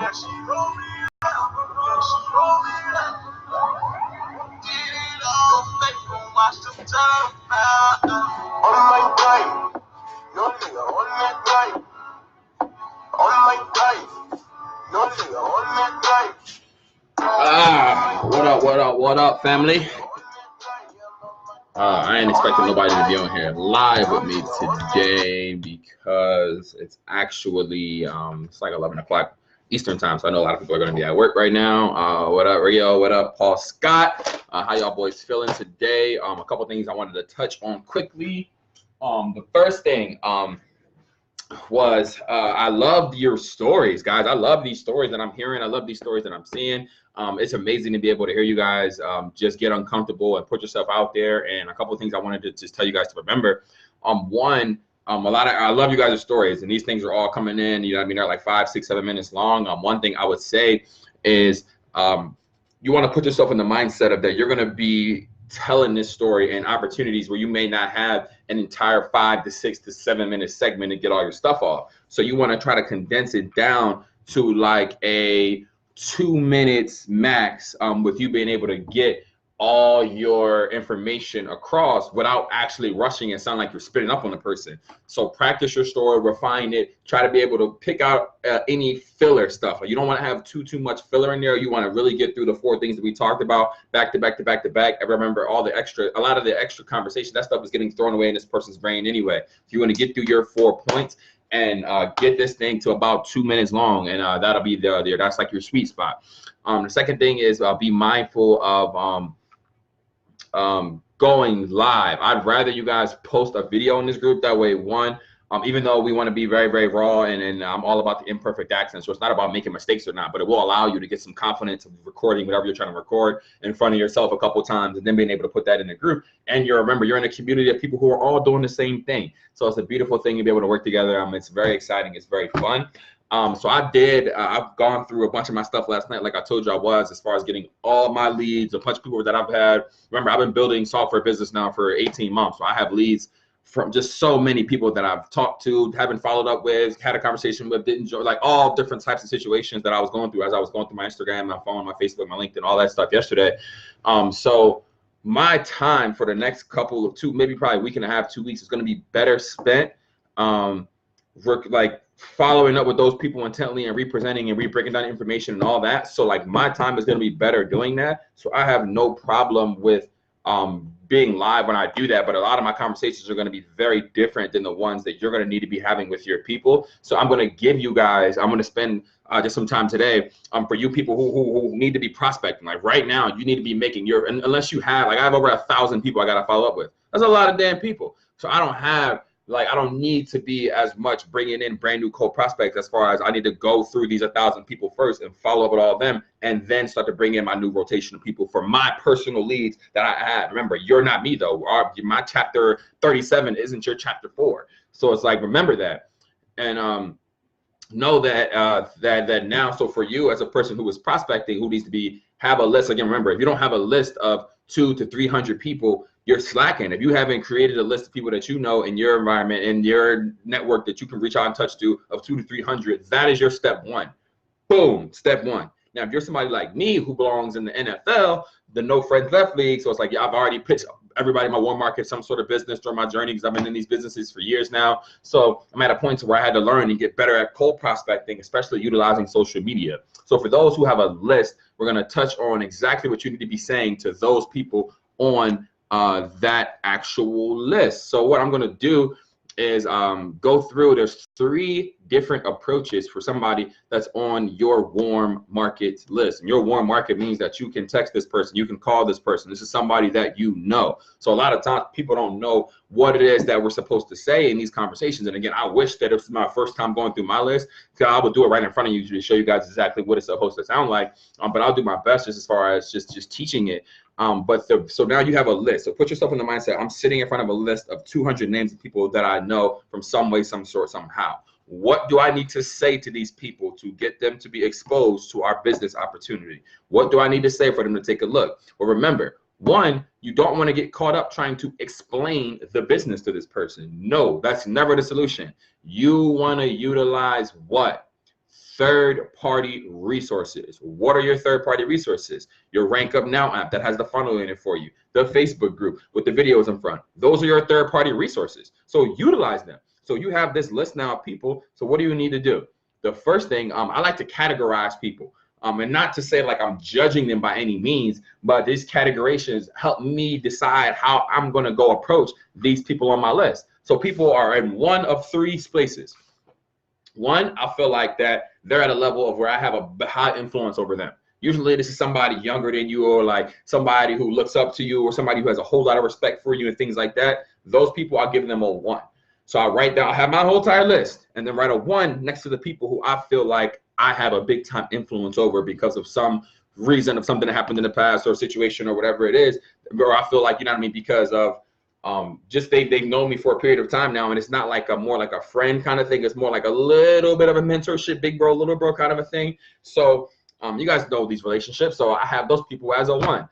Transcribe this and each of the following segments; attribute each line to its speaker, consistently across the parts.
Speaker 1: What up, family? I ain't expecting nobody to be on here live with me today because it's actually it's like 11 o'clock Eastern time, so I know a lot of people are going to be at work right now. What up, Rio? What up, Paul Scott? How y'all boys feeling today? A couple things I wanted to touch on quickly. The first thing was I loved your stories, guys. I love these stories that I'm hearing. I love these stories that I'm seeing. It's amazing to be able to hear you guys just get uncomfortable and put yourself out there. And a couple of things I wanted to just tell you guys to remember. One, I love you guys' stories, and these things are all coming in. You know what I mean? They're like 5, 6, 7 minutes long. One thing I would say is you want to put yourself in the mindset of that you're going to be telling this story and opportunities where you may not have an entire 5 to 6 to 7 minute segment to get all your stuff off. So you want to try to condense it down to like a 2 minutes max, with you being able to get all your information across without actually rushing and sound like you're spitting up on the person. So practice your story, refine it, try to be able to pick out any filler stuff. You don't want to have too much filler in there. You want to really get through the 4 things that we talked about back to back to back to back. And remember a lot of the extra conversation, that stuff is getting thrown away in this person's brain anyway. If you want to get through your 4 points and get this thing to about 2 minutes long, and that'll be that's like your sweet spot. The second thing is be mindful of going live. I'd rather you guys post a video in this group. That way, one, even though we want to be very, very raw, and I'm all about the imperfect accent, so it's not about making mistakes or not, but it will allow you to get some confidence of recording whatever you're trying to record in front of yourself a couple times, and then being able to put that in the group. And remember, you're in a community of people who are all doing the same thing. So it's a beautiful thing to be able to work together. It's very exciting. It's very fun. So I've gone through a bunch of my stuff last night, like I told you I was, as far as getting all my leads, a bunch of people that I've had. Remember, I've been building software business now for 18 months. So I have leads from just so many people that I've talked to, haven't followed up with, had a conversation with, didn't enjoy, like all different types of situations that I was going through as I was going through my Instagram, my phone, my Facebook, my LinkedIn, all that stuff yesterday. So my time for the next couple of maybe probably a week and a half, 2 weeks is going to be better spent like following up with those people intently and representing and breaking down information and all that. So like my time is going to be better doing that. So I have no problem with being live when I do that, but a lot of my conversations are going to be very different than the ones that you're going to need to be having with your people. So I'm going to give you guys, I'm going to spend just some time today for you people who need to be prospecting. Like right now, you need to be making unless you have, like I have over 1,000 people I got to follow up with. That's a lot of damn people. So I don't need to be as much bringing in brand new cold prospects, as far as I need to go through these 1,000 people first and follow up with all of them, and then start to bring in my new rotation of people for my personal leads that I had. Remember, you're not me though. My chapter 37 isn't your chapter 4. So it's like, remember that. And know that that now, so for you as a person who is prospecting, who needs to have a list, again, remember, if you don't have a list of 200 to 300 people, you're slacking. If you haven't created a list of people that you know in your environment, in your network that you can reach out and touch to of 200 to 300, that is your step 1. Boom, step 1. Now, if you're somebody like me who belongs in the NFL, the No Friends Left League, so it's like, yeah, I've already pitched everybody in my warm market some sort of business during my journey, because I've been in these businesses for years now. So I'm at a point where I had to learn and get better at cold prospecting, especially utilizing social media. So for those who have a list, we're going to touch on exactly what you need to be saying to those people on that actual list. So what I'm going to do is go through, there's 3 different approaches for somebody that's on your warm market list. And your warm market means that you can text this person, you can call this person. This is somebody that you know. So a lot of times people don't know what it is that we're supposed to say in these conversations. And again, I wish that it was my first time going through my list, because I will do it right in front of you to show you guys exactly what it's supposed to sound like. But I'll do my best just as far as just teaching it. So now you have a list. So put yourself in the mindset, I'm sitting in front of a list of 200 names of people that I know from some way, some sort, somehow. What do I need to say to these people to get them to be exposed to our business opportunity? What do I need to say for them to take a look? Well, remember, 1, you don't want to get caught up trying to explain the business to this person. No, that's never the solution. You want to utilize what? third-party resources. What are your third-party resources? Your Rank Up Now app that has the funnel in it for you, the Facebook group with the videos in front. Those are your third-party resources. So utilize them. So you have this list now of people. So what do you need to do? The first thing, I like to categorize people. And not to say like I'm judging them by any means, but these categorizations help me decide how I'm going to go approach these people on my list. So people are in one of three places. One, I feel like that they're at a level of where I have a high influence over them. Usually this is somebody younger than you, or like somebody who looks up to you, or somebody who has a whole lot of respect for you and things like that. Those people, I'll give them a 1. So I write down, I have my whole entire list, and then write a 1 next to the people who I feel like I have a big time influence over because of some reason of something that happened in the past or situation or whatever it is, or I feel like, you know what I mean, because of just they've known me for a period of time now, and it's not like a more like a friend kind of thing. It's more like a little bit of a mentorship, big bro, little bro kind of a thing. So you guys know these relationships. So I have those people as a 1.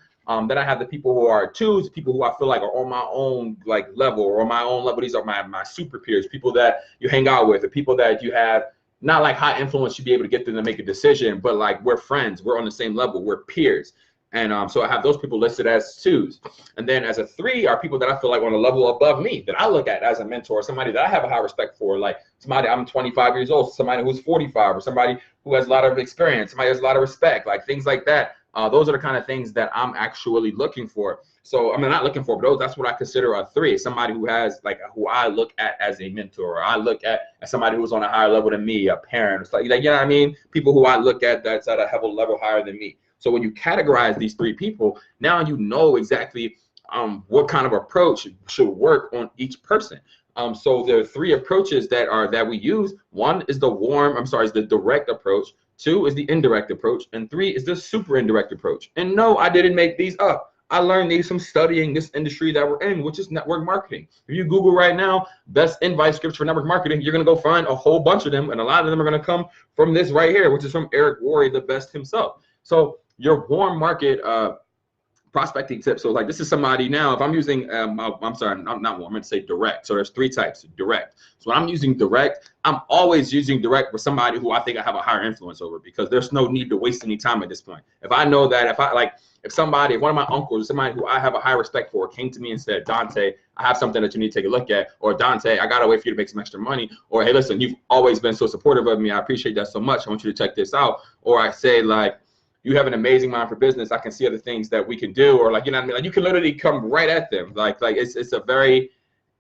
Speaker 1: Then I have the people who are 2s, people who I feel like are on my own like level or on my own level. These are my super peers, people that you hang out with, the people that you have not like high influence, you'd be able to get them to make a decision, but like we're friends, we're on the same level, we're peers. And so I have those people listed as 2s. And then as a 3 are people that I feel like on a level above me, that I look at as a mentor, somebody that I have a high respect for, like somebody, I'm 25 years old, somebody who's 45, or somebody who has a lot of experience, somebody who has a lot of respect, like things like that. Those are the kind of things that I'm actually looking for. So I'm not looking for, but that's what I consider a 3, somebody who has like, who I look at as a mentor, or I look at as somebody who's on a higher level than me, a parent, or something like, you know what I mean? People who I look at that's at a level higher than me. So when you categorize these 3 people, now you know exactly what kind of approach should work on each person. So there are 3 approaches that we use. 1 is the direct approach. 2 is the indirect approach, and 3 is the super indirect approach. And no, I didn't make these up. I learned these from studying this industry that we're in, which is network marketing. If you Google right now, best invite scripts for network marketing, you're going to go find a whole bunch of them, and a lot of them are going to come from this right here, which is from Eric Worre, the best himself. So your warm market prospecting tips. So like this is somebody now, if I'm using, I'm sorry, I'm not warm, I'm going to say direct. So there's 3 types, direct. So when I'm using direct, I'm always using direct with somebody who I think I have a higher influence over, because there's no need to waste any time at this point. If I know that if one of my uncles, somebody who I have a high respect for, came to me and said, Dante, I have something that you need to take a look at, or Dante, I got to wait for you to make some extra money, or hey, listen, you've always been so supportive of me, I appreciate that so much, I want you to check this out, or I say like, you have an amazing mind for business, I can see other things that we can do, or like, you know what I mean? Like you can literally come right at them. Like it's a very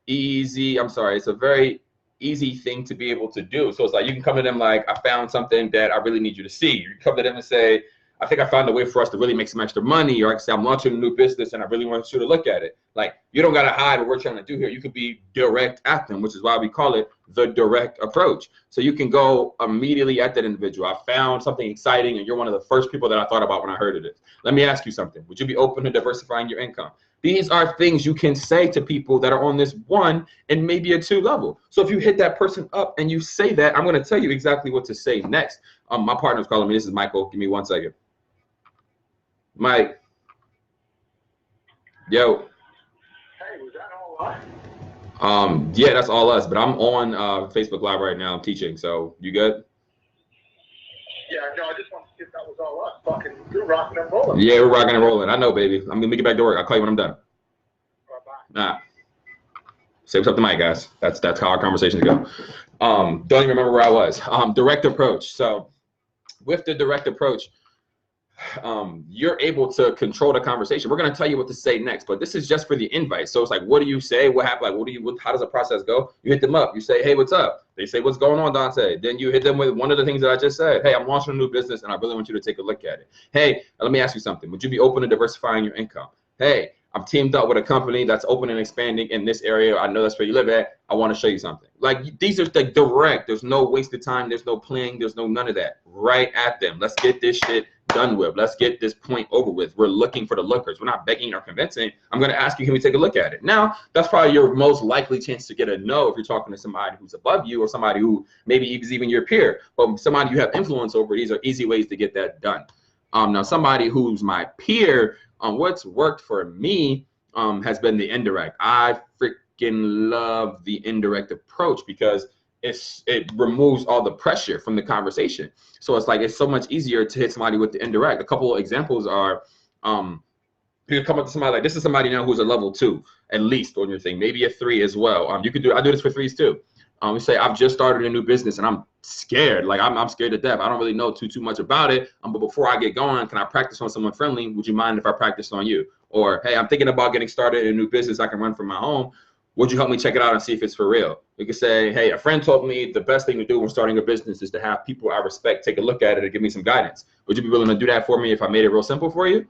Speaker 1: easy, it's a very easy thing to be able to do. So it's like, you can come to them like, I found something that I really need you to see. You come to them and say, I think I found a way for us to really make some extra money, or I can say, I'm launching a new business and I really want you to look at it. Like, you don't got to hide what we're trying to do here. You could be direct at them, which is why we call it the direct approach. So you can go immediately at that individual. I found something exciting and you're one of the first people that I thought about when I heard of it. Let me ask you something. Would you be open to diversifying your income? These are things you can say to people that are on this 1 and maybe a 2 level. So if you hit that person up and you say that, I'm going to tell you exactly what to say next. My partner's calling me. This is Michael. Give me 1 second. Mike. Yo.
Speaker 2: Hey, was that all us?
Speaker 1: Yeah, that's all us, but I'm on Facebook Live right now. I'm teaching, so you good?
Speaker 2: Yeah, no, I just wanted to see if that was all us. Fucking, you're rocking and rolling.
Speaker 1: Yeah, we're rocking and rolling. I know, baby. I'm gonna get back to work. I'll call you when I'm done.
Speaker 2: Bye-bye.
Speaker 1: Nah. Say what's up to Mike, guys. That's how our conversations go. Don't even remember where I was. Direct approach. So with the direct approach, you're able to control the conversation. We're going to tell you what to say next, but this is just for the invite. So it's like, what do you say? What happened? Like, how does the process go? You hit them up. You say, hey, what's up? They say, what's going on, Dante? Then you hit them with one of the things that I just said. Hey, I'm launching a new business and I really want you to take a look at it. Hey, let me ask you something. Would you be open to diversifying your income? Hey, I'm teamed up with a company that's open and expanding in this area. I know that's where you live at. I want to show you something. Like, these are like direct. There's no wasted time. There's no playing. There's no none of that. Right at them. Let's get this shit done with. Let's get this point over with. We're looking for the lookers. We're not begging or convincing. I'm going to ask you, can we take a look at it? Now, that's probably your most likely chance to get a no if you're talking to somebody who's above you or somebody who maybe is even your peer. But somebody you have influence over, these are easy ways to get that done. Now, somebody who's my peer, what's worked for me has been the indirect. I freaking love the indirect approach because it removes all the pressure from the conversation. So it's like it's so much easier to hit somebody with the indirect. A couple of examples are you can come up to somebody like, this is somebody now who's a level 2 at least on your thing, maybe a 3 as well. You could do, I do this for 3s too. We say, I've just started a new business and I'm scared. Like I'm scared to death. I don't really know too much about it. But before I get going, can I practice on someone friendly? Would you mind if I practiced on you? Or, hey, I'm thinking about getting started in a new business I can run from my home. Would you help me check it out and see if it's for real? You could say, hey, a friend told me the best thing to do when starting a business is to have people I respect take a look at it and give me some guidance. Would you be willing to do that for me if I made it real simple for you?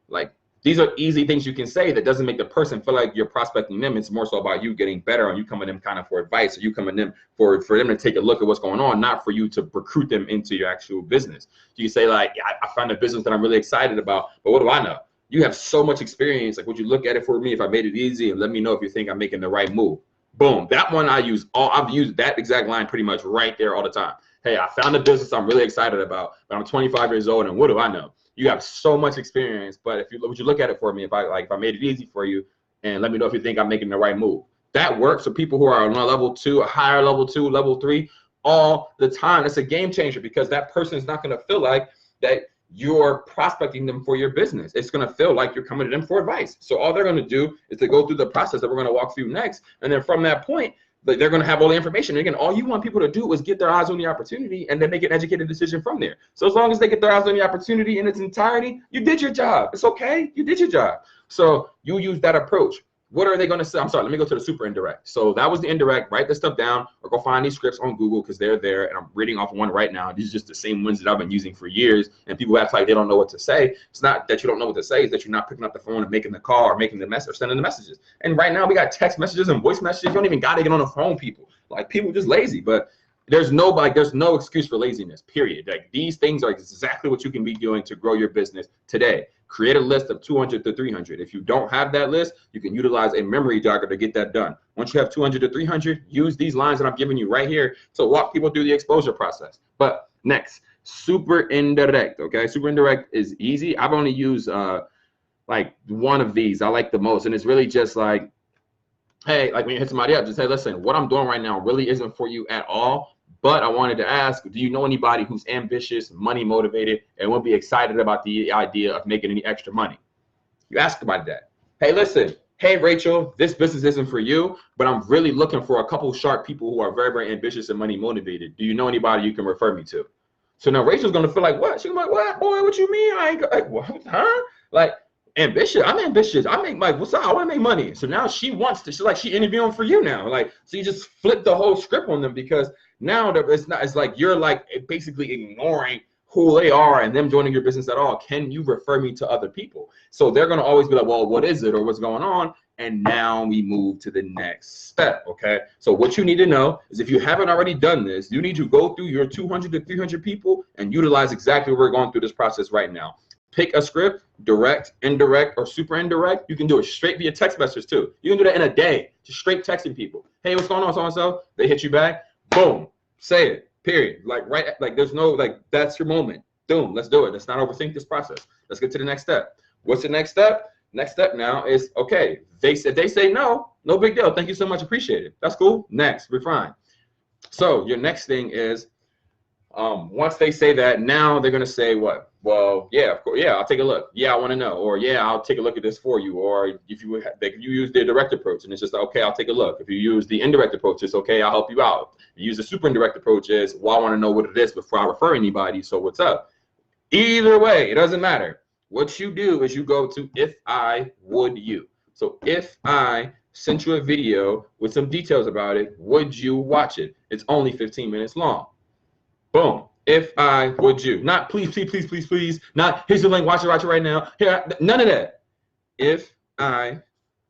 Speaker 1: Like, these are easy things you can say that doesn't make the person feel like you're prospecting them. It's more so about you getting better and you coming to them kind of for advice, or you coming to them for them to take a look at what's going on, not for you to recruit them into your actual business. You say like, I found a business that I'm really excited about, but what do I know? You have so much experience. Like, would you look at it for me if I made it easy and let me know if you think I'm making the right move? Boom. That one I've used that exact line pretty much right there all the time. Hey, I found a business I'm really excited about, but I'm 25 years old and what do I know? You have so much experience, but would you look at it for me if I made it easy for you and let me know if you think I'm making the right move? That works for people who are on a level 2, a higher level 2, level 3 all the time. It's a game changer because that person is not going to feel like that you're prospecting them for your business. It's going to feel like you're coming to them for advice. So all they're going to do is to go through the process that we're going to walk through next. And then from that point, they're going to have all the information. And again, all you want people to do is get their eyes on the opportunity and then make an educated decision from there. So as long as they get their eyes on the opportunity in its entirety, you did your job. It's okay. You did your job. So you use that approach. What are they going to say? I'm sorry, let me go to the super indirect. So that was the indirect. Write this stuff down or go find these scripts on Google because they're there. And I'm reading off one right now. These are just the same ones that I've been using for years. And people act like they don't know what to say. It's not that you don't know what to say. It's that you're not picking up the phone and making the call or making the message or sending the messages. And right now we got text messages and voice messages. You don't even got to get on the phone, people. Like, people are just lazy. But there's no excuse for laziness, period. Like, these things are exactly what you can be doing to grow your business today. Create a list of 200 to 300. If you don't have that list, you can utilize a memory jogger to get that done. Once you have 200 to 300, use these lines that I'm giving you right here to walk people through the exposure process. But next, super indirect, okay? Super indirect is easy. I've only used like one of these I like the most, and it's really just like, hey, like when you hit somebody up, just say, listen, what I'm doing right now really isn't for you at all. But I wanted to ask, do you know anybody who's ambitious, money motivated, and will be excited about the idea of making any extra money? You ask about that. Hey, listen, hey, Rachel, this business isn't for you, but I'm really looking for a couple of sharp people who are very, very ambitious and money motivated. Do you know anybody you can refer me to? So now Rachel's going to feel like, what? She's like, what, boy, what you mean? I ain't like, what, huh? Like, ambitious. I'm ambitious. I make like, what's up? I want to make money. So now she wants to, she's interviewing for you now. Like, so you just flip the whole script on them because now it's like you're like basically ignoring who they are and them joining your business at all. Can you refer me to other people? So they're going to always be like, well, what is it or what's going on? And now we move to the next step. Okay. So what you need to know is if you haven't already done this, you need to go through your 200 to 300 people and utilize exactly what we're going through this process right now. Pick a script, direct, indirect, or super indirect. You can do it straight via text message too. You can do that in a day, just straight texting people. Hey, what's going on, so-and-so? They hit you back. Boom. Say it, period. Like, right, like there's no, like, that's your moment. Boom, let's do it. Let's not overthink this process. Let's get to the next step. What's the next step? Next step now is, okay, they say no, no big deal. Thank you so much, appreciate it. That's cool. Next, we're fine. So your next thing is, once they say that, now they're gonna say what? Well, yeah, of course, yeah, I'll take a look. Yeah, I want to know, or yeah, I'll take a look at this for you. Or if you use the direct approach, and it's just okay, I'll take a look. If you use the indirect approach, it's okay, I'll help you out. If you use the super indirect approach, is well, I want to know what it is before I refer anybody. So what's up? Either way, it doesn't matter. What you do is you go to if I would you. So if I sent you a video with some details about it, would you watch it? It's only 15 minutes long. Boom. If I would you. Not please, please, please, please, please. Not here's the link, watch it right now. Here, none of that. If I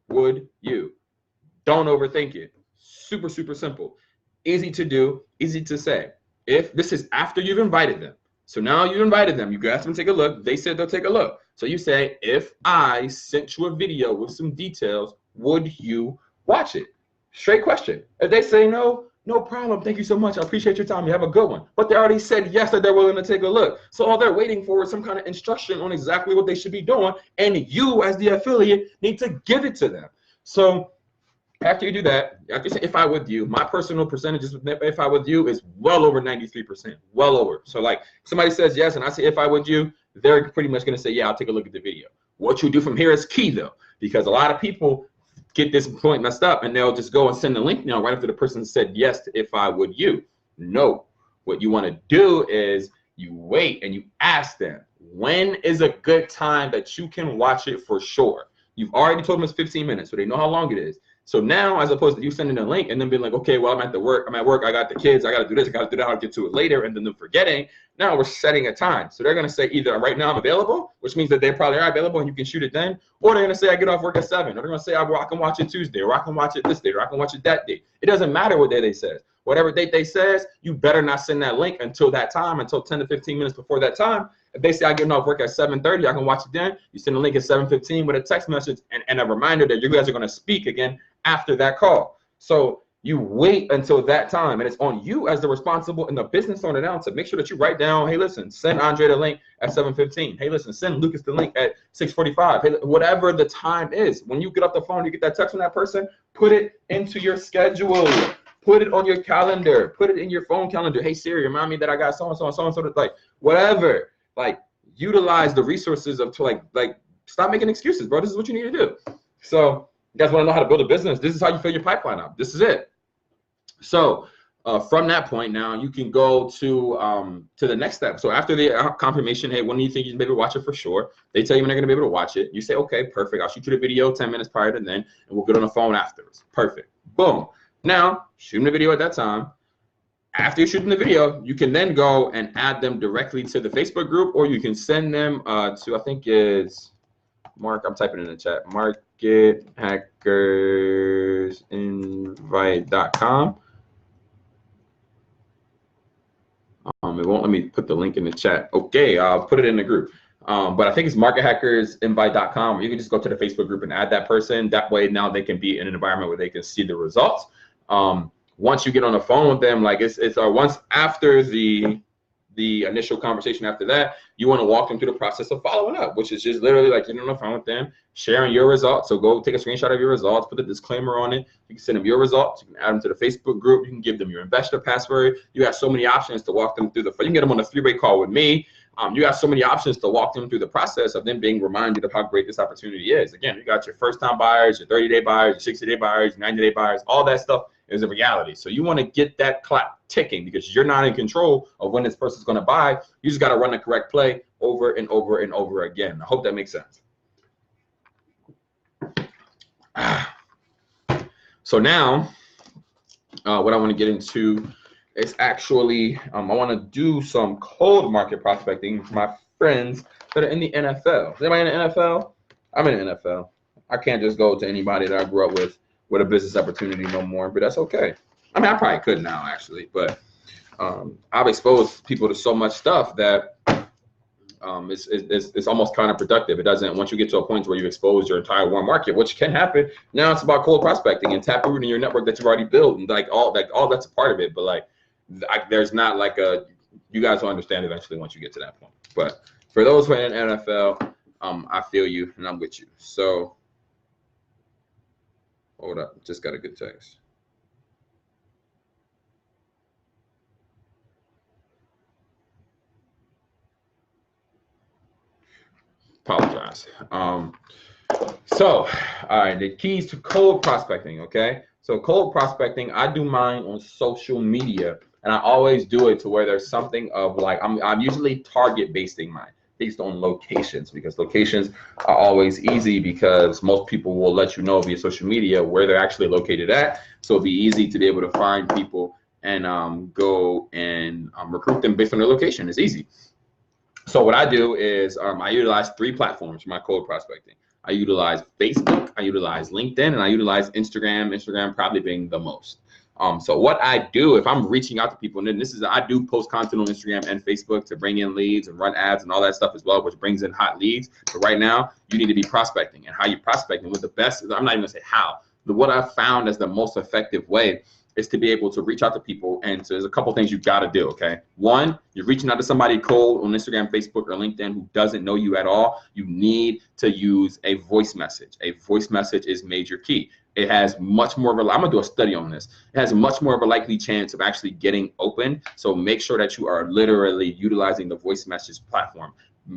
Speaker 1: would you. Don't overthink it. Super, super simple. Easy to do, easy to say. If this is after you've invited them. So now you invited them. You asked them to take a look. They said they'll take a look. So you say, if I sent you a video with some details, would you watch it? Straight question. If they say no, no problem. Thank you so much. I appreciate your time. You have a good one. But they already said yes, that they're willing to take a look. So all they're waiting for is some kind of instruction on exactly what they should be doing. And you, as the affiliate, need to give it to them. So After you do that, after you say if I with you, my personal percentages with if I with you is well over 93%, well over. So like somebody says yes and I say if I with you, they're pretty much going to say, yeah, I'll take a look at the video. What you do from here is key though, because a lot of people get this point messed up and they'll just go and send the link now right after the person said yes to if I would you. No, what you want to do is you wait and you ask them, when is a good time that you can watch it for sure? You've already told them it's 15 minutes, so they know how long it is. So now, as opposed to you sending a link and then being like, okay, well, I'm at work, I got the kids, I got to do this, I got to do that, I'll get to it later, and then them forgetting, now we're setting a time. So they're going to say either right now I'm available, which means that they probably are available and you can shoot it then, or they're going to say I get off work at 7, or they're going to say I can watch it Tuesday, or I can watch it this day, or I can watch it that day. It doesn't matter what day they say. Whatever date they says, you better not send that link until that time, until 10 to 15 minutes before that time. If they say I get off work at 7:30, I can watch it then. You send a link at 7:15 with a text message and a reminder that you guys are going to speak again after that call. So you wait until that time, and it's on you as the responsible and the business owner now to make sure that you write down, hey, listen, send Andre the link at 7:15. Hey, listen, send Lucas the link at 6:45. Hey, whatever the time is. When you get off the phone, you get that text from that person, put it into your schedule. Put it on your calendar. Put it in your phone calendar. Hey, Siri, remind me that I got so-and-so and so-and-so. Like, whatever. Like, utilize the resources of to like stop making excuses, bro. This is what you need to do. So you guys want to know how to build a business? This is how you fill your pipeline up. This is it. So from that point now, you can go to the next step. So after the confirmation, hey, when do you think you can be able to watch it for sure? They tell you when they're going to be able to watch it. You say, okay, perfect. I'll shoot you the video 10 minutes prior to then, and we'll get on the phone afterwards. Perfect. Boom. Now, shooting the video at that time. After you're shooting the video, you can then go and add them directly to the Facebook group, or you can send them to, I think it's Mark, I'm typing in the chat, markethackersinvite.com. It won't let me put the link in the chat. Okay, I'll put it in the group. But I think it's markethackersinvite.com, where you can just go to the Facebook group and add that person. That way now they can be in an environment where they can see the results. Once you get on the phone with them, like it's once after the initial conversation, after that, you want to walk them through the process of following up, which is just literally like getting on the phone with them, sharing your results. So go take a screenshot of your results, put a disclaimer on it. You can send them your results. You can add them to the Facebook group. You can give them your investor password. You have so many options to walk them through you can get them on a 3-way call with me. You have so many options to walk them through the process of them being reminded of how great this opportunity is. Again, you got your first-time buyers, your 30-day buyers, your 60-day buyers, your 90-day buyers, all that stuff is a reality. So you want to get that clock ticking because you're not in control of when this person's going to buy. You just got to run the correct play over and over and over again. I hope that makes sense. So now what I want to get into is actually I want to do some cold market prospecting for my friends that are in the NFL. Is anybody in the NFL? I'm in the NFL. I can't just go to anybody that I grew up with a business opportunity no more, but that's okay. I mean, I probably could now actually, but I've exposed people to so much stuff that it's almost counterproductive. It doesn't, once you get to a point where you expose your entire warm market, which can happen, now it's about cold prospecting and tap rooting your network that you've already built, and all that's a part of it. But like, there's not like you guys will understand eventually once you get to that point. But for those who are in the NFL, I feel you and I'm with you. So hold up, just got a good text. Apologize. So, all right, the keys to cold prospecting, okay? So cold prospecting, I do mine on social media, and I always do it to where there's something of like, I'm usually target basing mine based on locations, because locations are always easy because most people will let you know via social media where they're actually located at. So it'll be easy to be able to find people and go and recruit them based on their location. It's easy. So what I do is I utilize 3 platforms for my cold prospecting. I utilize Facebook, I utilize LinkedIn, and I utilize Instagram. Instagram probably being the most. So what I do if I'm reaching out to people, and then I do post content on Instagram and Facebook to bring in leads and run ads and all that stuff as well, which brings in hot leads. But right now, you need to be prospecting, and how you prospecting with the best. I'm not even gonna say how. What I've found as the most effective way is to be able to reach out to people, and so there's a couple things you've got to do, okay? One, you're reaching out to somebody cold on Instagram, Facebook, or LinkedIn who doesn't know you at all. You need to use a voice message. A voice message is major key. it has much more of a, I'm gonna do a study on this. It has much more of a likely chance of actually getting open. So make sure that you are literally utilizing the voice message platform.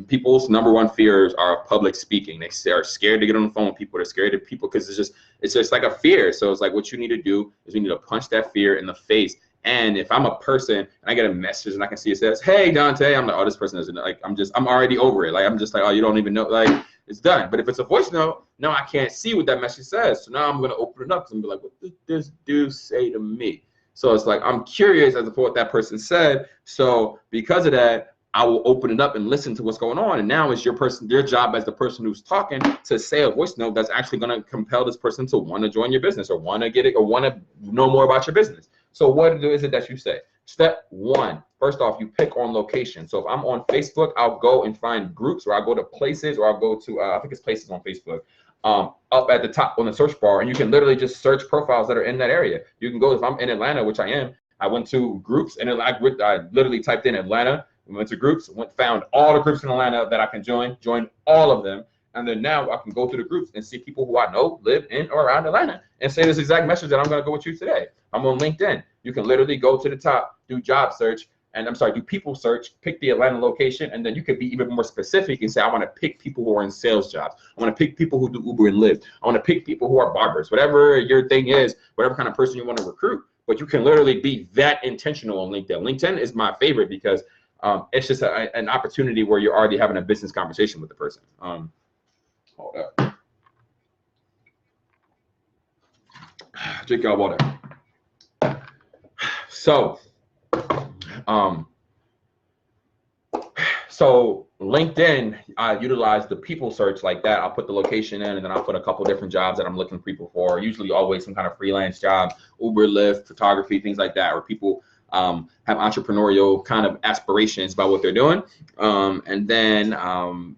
Speaker 1: People's number one fears are public speaking. They are scared to get on the phone with people. They're scared of people because it's just like a fear. So it's like what you need to do is you need to punch that fear in the face. And if I'm a person and I get a message and I can see it says, "Hey Dante," I'm like, "Oh, this person isn't like." I'm already over it. Like I'm just like, "Oh, you don't even know." Like it's done. But if it's a voice note, no, I can't see what that message says. So now I'm gonna open it up because I'm gonna be like, "What did this dude say to me?" So it's like I'm curious as to what that person said. So because of that, I will open it up and listen to what's going on. And now it's your job as the person who's talking to say a voice note that's actually going to compel this person to want to join your business or want to get it or want to know more about your business. So what is it that you say? Step one, first off, you pick on location. So if I'm on Facebook, I'll go and find groups, or I'll go to places, or I'll go to, I think it's places on Facebook, up at the top on the search bar, and you can literally just search profiles that are in that area. You can go, if I'm in Atlanta, which I am, I went to groups, and I literally typed in Atlanta, we went to groups, found all the groups in Atlanta that I can join all of them. And then now I can go to the groups and see people who I know live in or around Atlanta and say this exact message that I'm going to go with you today. I'm on LinkedIn. You can literally go to the top, do job search, and do people search, pick the Atlanta location, and then you could be even more specific and say, I want to pick people who are in sales jobs. I want to pick people who do Uber and Lyft. I want to pick people who are barbers, whatever your thing is, whatever kind of person you want to recruit. But you can literally be that intentional on LinkedIn. LinkedIn is my favorite because it's just an opportunity where you're already having a business conversation with the person. Hold up. Drink your water. So LinkedIn, I utilize the people search like that. I'll put the location in, and then I'll put a couple different jobs that I'm looking for people for. Usually always some kind of freelance job, Uber, Lyft, photography, things like that, where people have entrepreneurial kind of aspirations about what they're doing. And then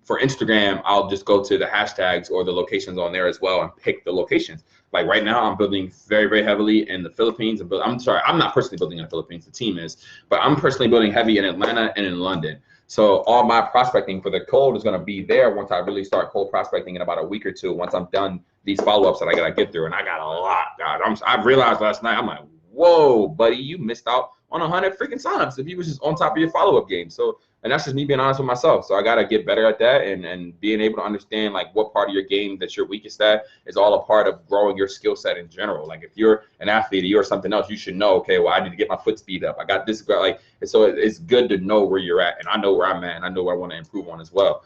Speaker 1: for Instagram, I'll just go to the hashtags or the locations on there as well and pick the locations. Like right now, I'm building very, very heavily in the Philippines. I'm sorry, I'm not personally building in the Philippines, the team is, but I'm personally building heavy in Atlanta and in London. So all my prospecting for the cold is going to be there once I really start cold prospecting in about a week or two, once I'm done these follow-ups that I got to get through. And I got a lot, God. I realized last night, I'm like, whoa, buddy, you missed out on 100 freaking signups if you was just on top of your follow-up game. So, and that's just me being honest with myself. So I got to get better at that and being able to understand like what part of your game that you're weakest at is all a part of growing your skill set in general. Like if you're an athlete or you're something else, you should know, okay, well, I need to get my foot speed up. I got this, like, and so it's good to know where you're at. And I know where I'm at and I know where I want to improve on as well.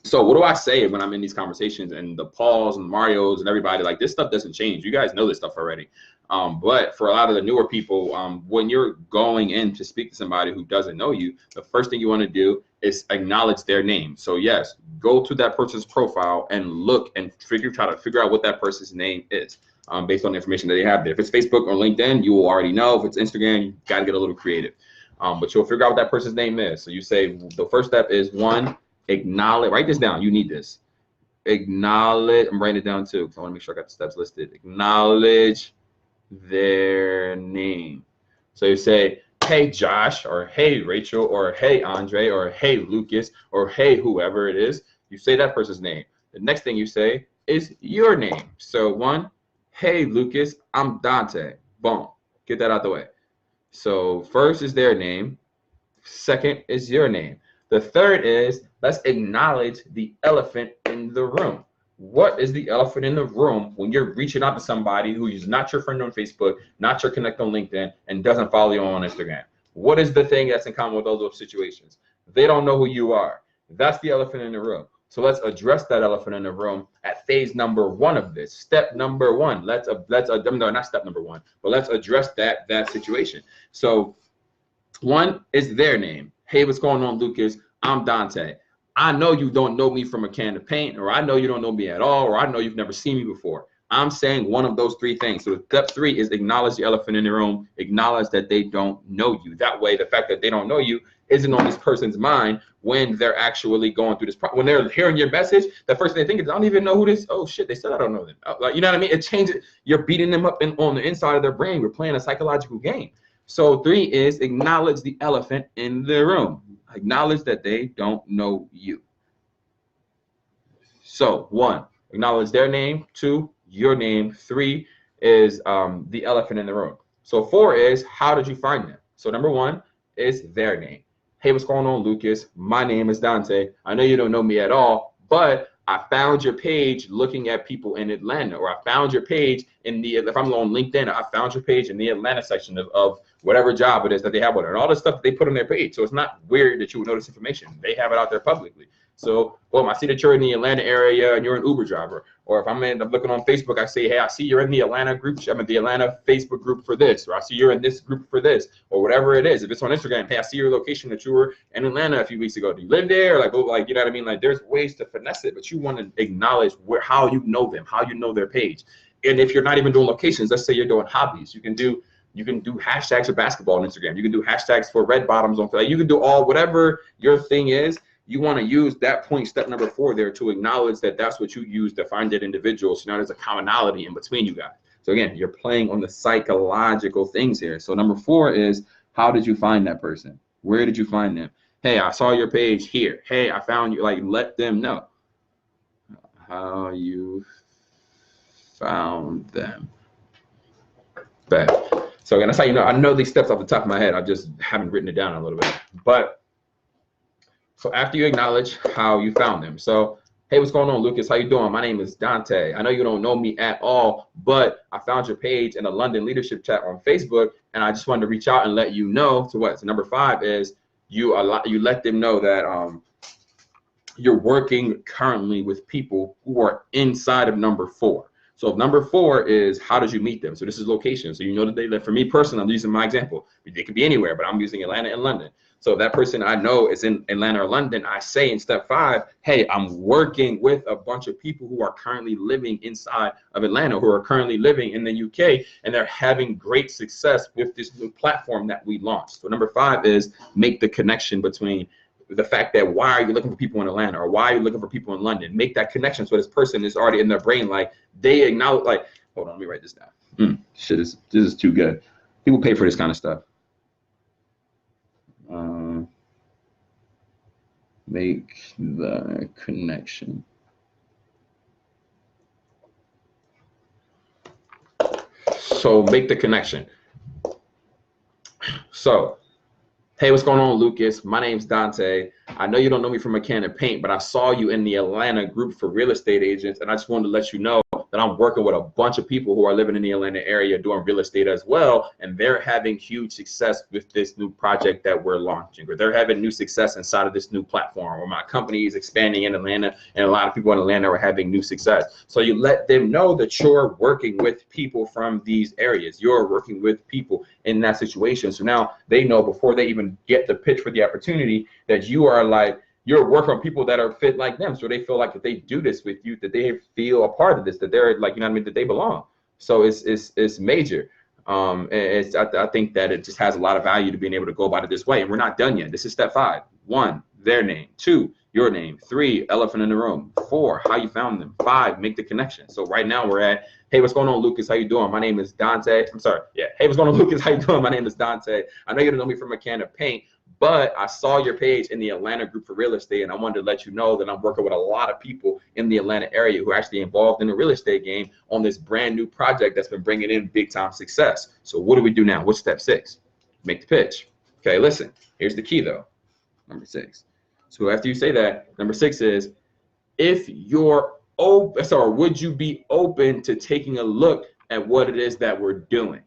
Speaker 1: So what do I say when I'm in these conversations and the Pauls and Marios and everybody, like this stuff doesn't change. You guys know this stuff already. But for a lot of the newer people, when you're going in to speak to somebody who doesn't know you, the first thing you want to do is acknowledge their name. So yes, go to that person's profile and look and try to figure out what that person's name is based on the information that they have there. If it's Facebook or LinkedIn, you will already know. If it's Instagram, you got to get a little creative. But you'll figure out what that person's name is. So you say the first step is one, acknowledge, write this down. You need this. Acknowledge, I'm writing it down too because I want to make sure I got the steps listed. Acknowledge their name. So you say, hey Josh, or hey Rachel, or hey Andre, or hey Lucas, or hey whoever it is. You say that person's name. The next thing you say is your name. So one, hey Lucas, I'm Dante. Boom, get that out the way. So first is their name. Second is your name. The third is, let's acknowledge the elephant in the room. What is the elephant in the room when you're reaching out to somebody who is not your friend on Facebook, not your connect on LinkedIn, and doesn't follow you on Instagram? What is the thing that's in common with those situations? They don't know who you are. That's the elephant in the room. So let's address that elephant in the room at phase number one of this. Step number one. No, not step number one, but let's address that situation. So one is their name. Hey, what's going on, Lucas? I'm Dante. I know you don't know me from a can of paint, or I know you don't know me at all, or I know you've never seen me before. I'm saying one of those three things. So step three is acknowledge the elephant in the room, acknowledge that they don't know you. That way, the fact that they don't know you isn't on this person's mind when they're actually going through this. When they're hearing your message, the first thing they think is, I don't even know who this, oh shit, they said I don't know them. Like, you know what I mean? It changes, you're beating them up on the inside of their brain. We're playing a psychological game. So three is acknowledge the elephant in the room. Acknowledge that they don't know you. So one, acknowledge their name. Two, your name. 3 is the elephant in the room. So 4 is how did you find them? So number 1 is their name. Hey, what's going on, Lucas? My name is Dante. I know you don't know me at all, but I found your page looking at people in Atlanta, or I found your page in the, if I'm on LinkedIn, I found your page in the Atlanta section of whatever job it is that they have on it, and all the stuff that they put on their page. So it's not weird that you would know this information. They have it out there publicly. So, boom, I see that you're in the Atlanta area and you're an Uber driver. Or if I'm looking on Facebook, I say, hey, I see you're in the Atlanta group. I'm in the Atlanta Facebook group for this, or I see you're in this group for this, or whatever it is. If it's on Instagram, hey, I see your location that you were in Atlanta a few weeks ago. Do you live there? Like, you know what I mean? Like, there's ways to finesse it, but you want to acknowledge how you know them, how you know their page. And if you're not even doing locations, let's say you're doing hobbies, you can do hashtags for basketball on Instagram. You can do hashtags for red bottoms on, like, you can do whatever your thing is. You want to use that point, step number 4 there, to acknowledge that that's what you use to find that individual. So now there's a commonality in between you guys. So again, you're playing on the psychological things here. So number 4 is, how did you find that person? Where did you find them? Hey, I saw your page here. Hey, I found you. Like, let them know how you found them. But so again, that's how you know. I know these steps off the top of my head. I just haven't written it down a little bit. But so after you acknowledge how you found them. So, hey, what's going on, Lucas? How you doing? My name is Dante. I know you don't know me at all, but I found your page in a London leadership chat on Facebook, and I just wanted to reach out and let you know. So what? So number 5 is you let them know that you're working currently with people who are inside of number 4. So number 4 is, how did you meet them? So this is location. So you know that they live. For me personally, I'm using my example. They could be anywhere, but I'm using Atlanta and London. So if that person I know is in Atlanta or London, I say in step 5, hey, I'm working with a bunch of people who are currently living inside of Atlanta, who are currently living in the UK, and they're having great success with this new platform that we launched. So number 5 is make the connection between the fact that, why are you looking for people in Atlanta, or why are you looking for people in London? Make that connection so this person is already in their brain, like they acknowledge, like, hold on, let me write this down. This is too good. People pay for this kind of stuff. Make the connection. So make the connection. So, hey, what's going on, Lucas? My name's Dante. I know you don't know me from a can of paint, but I saw you in the Atlanta group for real estate agents, and I just wanted to let you know that I'm working with a bunch of people who are living in the Atlanta area doing real estate as well, and they're having huge success with this new project that we're launching, or they're having new success inside of this new platform, or my company is expanding in Atlanta, and a lot of people in Atlanta are having new success. So you let them know that you're working with people from these areas. You're working with people in that situation. So now they know, before they even get the pitch for the opportunity, that you are like, you're working on people that are fit like them. So they feel like that they do this with you, that they feel a part of this, that they're like, you know what I mean, that they belong. So it's major. I think that it just has a lot of value to being able to go about it this way. And we're not done yet. This is step 5. 1, their name. 2, your name. 3, elephant in the room. 4, how you found them. 5, make the connection. So right now we're at, hey, what's going on, Lucas? How you doing? My name is Dante. I'm sorry. Yeah. Hey, what's going on, Lucas? How you doing? My name is Dante. I know you don't know me from a can of paint, but I saw your page in the Atlanta group for real estate, and I wanted to let you know that I'm working with a lot of people in the Atlanta area who are actually involved in the real estate game on this brand new project that's been bringing in big time success. So what do we do now? What's step 6? Make the pitch. Okay, listen, here's the key though. Number 6. So after you say that, number 6 is, if you're open, sorry, would you be open to taking a look at what it is that we're doing?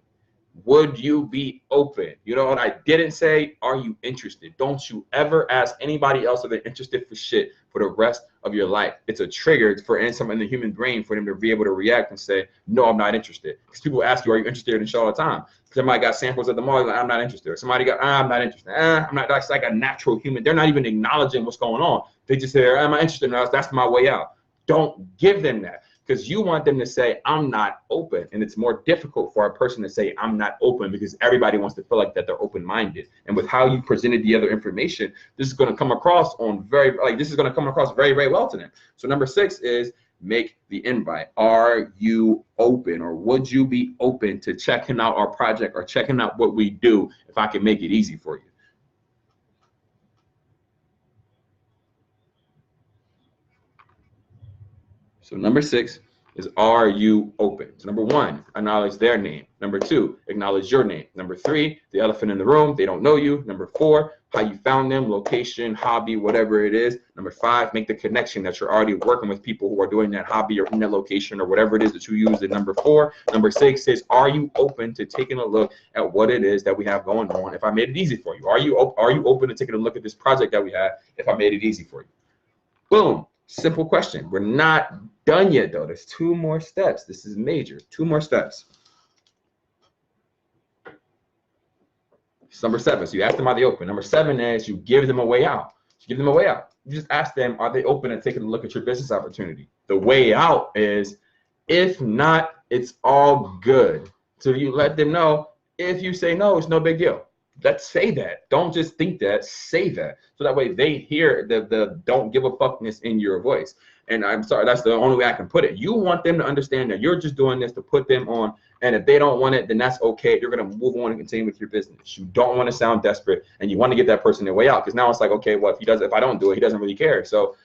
Speaker 1: Would you be open? You know what I didn't say? Are you interested? Don't you ever ask anybody else if they're interested for shit for the rest of your life. It's a trigger for someone in the human brain for them to be able to react and say, no, I'm not interested. Because people ask you, are you interested in shit all the time? Somebody got samples at the mall, like, I'm not interested. Or somebody got, I'm not interested. I'm not. That's like a natural human. They're not even acknowledging what's going on. They just say, am I interested? No, that's my way out. Don't give them that. Because you want them to say, I'm not open. And it's more difficult for a person to say, I'm not open, because everybody wants to feel like that they're open-minded. And with how you presented the other information, this is going to come across very well to them. So number 6 is make the invite. Are you open, or would you be open to checking out our project or checking out what we do if I can make it easy for you? So number 6 is, are you open? So number one, acknowledge their name. Number two, acknowledge your name. Number three, the elephant in the room, they don't know you. Number four, how you found them, location, hobby, whatever it is. Number five, make the connection that you're already working with people who are doing that hobby or in that location or whatever it is that you use. And number four, number six is, are you open to taking a look at what it is that we have going on if I made it easy for you? Are you open to taking a look at this project that we have if I made it easy for you? Boom. Simple question. We're not done yet, though. There's two more steps. This is major. Two more steps. It's number seven. So you ask them, are they open? Number seven is you give them a way out. You give them a way out. You just ask them, are they open to taking a look at your business opportunity? The way out is, if not, it's all good. So you let them know, if you say no, it's no big deal. Let's say that. Don't just think that, say that. So that way they hear the don't give a fuckness in your voice. And I'm sorry, that's the only way I can put it. You want them to understand that you're just doing this to put them on. And if they don't want it, then that's okay. You're going to move on and continue with your business. You don't want to sound desperate, and you want to get that person their way out. Because now it's like, okay, well, if I don't do it, he doesn't really care. So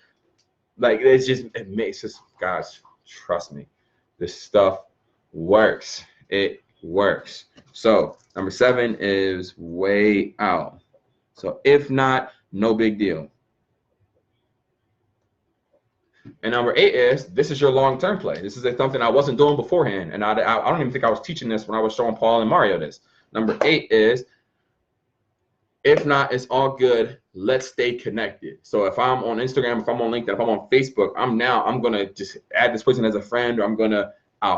Speaker 1: like, it makes us, guys, trust me, this stuff works. It works. So number seven is way out. So if not, no big deal. And number eight is, this is your long-term play. This is something I wasn't doing beforehand. And I don't even think I was teaching this when I was showing Paul and Mario this. Number eight is, if not, it's all good. Let's stay connected. So if I'm on Instagram, if I'm on LinkedIn, if I'm on Facebook, I'm going to just add this person as a friend, or I'm going to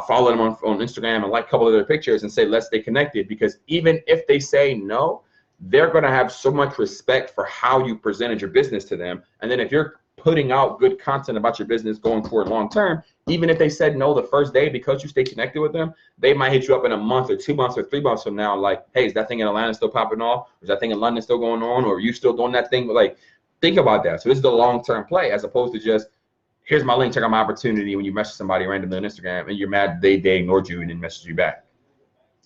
Speaker 1: follow them on Instagram and like a couple of their pictures and say, let's stay connected. Because even if they say no, they're going to have so much respect for how you presented your business to them. And then if you're putting out good content about your business going forward long term, even if they said no the first day, because you stay connected with them, they might hit you up in a month or 2 months or 3 months from now, like, hey, is that thing in Atlanta still popping off? Is that thing in London still going on? Or are you still doing that thing? Like, think about that. So this is the long-term play, as opposed to just, here's my link, check out my opportunity, when you message somebody randomly on Instagram and you're mad they ignored you and didn't message you back.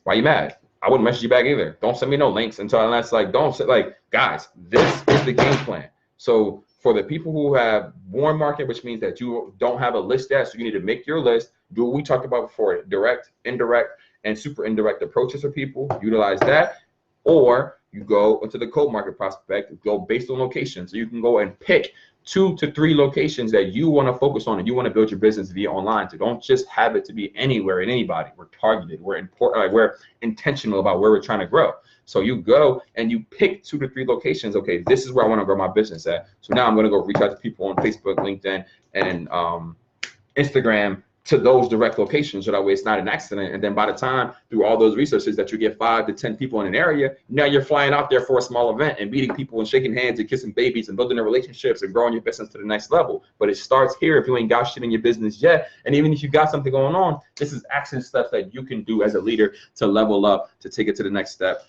Speaker 1: Why are you mad? I wouldn't message you back either. Don't send me no links unless, like, don't say, like, guys, this is the game plan. So for the people who have warm market, which means that you don't have a list yet, so you need to make your list, do what we talked about before, direct, indirect, and super indirect approaches for people, utilize that, or you go into the cold market prospect, go based on location. So you can go and pick 2 to 3 locations that you want to focus on and you want to build your business via online. So don't just have it to be anywhere and anybody. We're targeted. We're important. Like, we're intentional about where we're trying to grow. So you go and you pick 2 to 3 locations. Okay, this is where I want to grow my business at. So now I'm going to go reach out to people on Facebook, LinkedIn, and Instagram to those direct locations, so that way it's not an accident. And then by the time, through all those resources, that you get 5 to 10 people in an area, now you're flying out there for a small event and meeting people and shaking hands and kissing babies and building their relationships and growing your business to the next level. But it starts here if you ain't got shit in your business yet. And even if you got something going on, this is action steps that you can do as a leader to level up, to take it to the next step.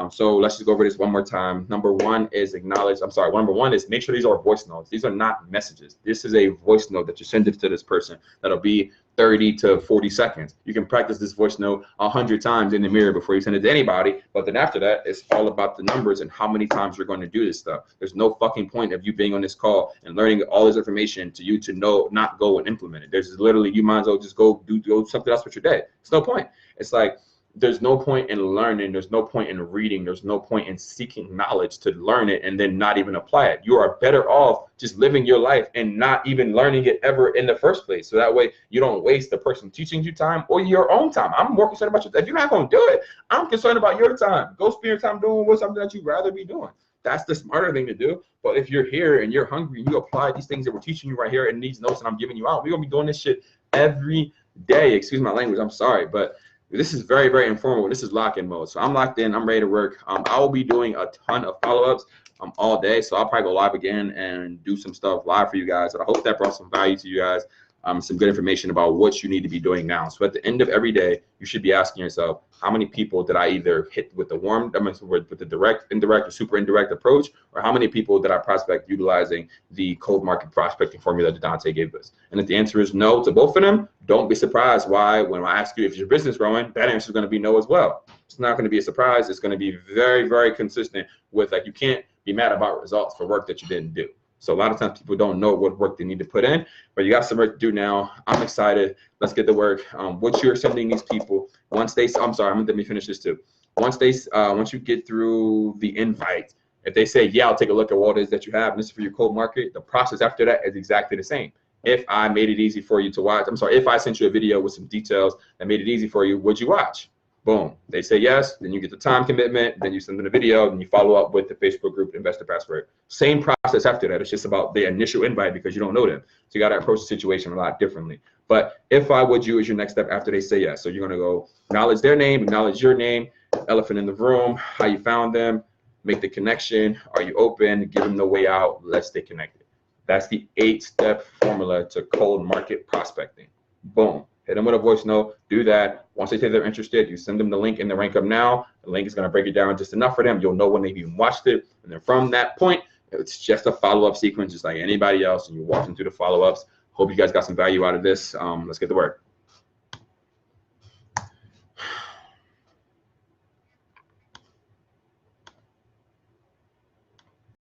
Speaker 1: So let's just go over this one more time. Number one is make sure these are voice notes. These are not messages. This is a voice note that you send it to this person. That'll be 30 to 40 seconds. You can practice this voice note 100 times in the mirror before you send it to anybody. But then after that, it's all about the numbers and how many times you're going to do this stuff. There's no fucking point of you being on this call and learning all this information to you to know, not go and implement it. There's literally, you might as well just go do something else with your day. It's no point. It's like, there's no point in learning, there's no point in reading, there's no point in seeking knowledge to learn it and then not even apply it. You are better off just living your life and not even learning it ever in the first place. So that way you don't waste the person teaching you time or your own time. I'm more concerned about you. If you're not going to do it, I'm concerned about your time. Go spend your time doing something that you'd rather be doing. That's the smarter thing to do. But if you're here and you're hungry and you apply these things that we're teaching you right here in these notes and I'm giving you out, we're going to be doing this shit every day. Excuse my language. I'm sorry, but this is very, very informal. This is lock-in mode. So I'm locked in. I'm ready to work. I will be doing a ton of follow-ups all day. So I'll probably go live again and do some stuff live for you guys. And I hope that brought some value to you guys, some good information about what you need to be doing now. So at the end of every day, you should be asking yourself, how many people did I either hit with the with the direct, indirect, or super indirect approach, or how many people did I prospect utilizing the cold market prospecting formula that Dante gave us? And if the answer is no to both of them, don't be surprised why when I ask you if your business is growing, that answer is going to be no as well. It's not going to be a surprise. It's going to be very, very consistent with, like, you can't be mad about results for work that you didn't do. So a lot of times people don't know what work they need to put in, but you got some work to do now. I'm excited. Let's get to work. What you're sending these people, once they, I'm sorry, let me finish this too. Once you get through the invite, if they say, yeah, I'll take a look at what it is that you have, and this is for your cold market, the process after that is exactly the same. If I made it easy for you to watch, if I sent you a video with some details that made it easy for you, would you watch? Boom. They say yes, then you get the time commitment, then you send them the video, and you follow up with the Facebook group, Investor Password. Same process after that. It's just about the initial invite because you don't know them. So you got to approach the situation a lot differently. But if I would you is your next step after they say yes. So you're going to go acknowledge their name, acknowledge your name, elephant in the room, how you found them, make the connection. Are you open? Give them the way out. Let's stay connected. That's the 8-step formula to cold market prospecting. Boom. Hit them with a voice note. Do that. Once they say they're interested, you send them the link in the Rank Up Now. The link is going to break it down just enough for them. You'll know when they've even watched it. And then from that point, it's just a follow-up sequence, just like anybody else. And you walk them through the follow-ups. Hope you guys got some value out of this. Let's get to work.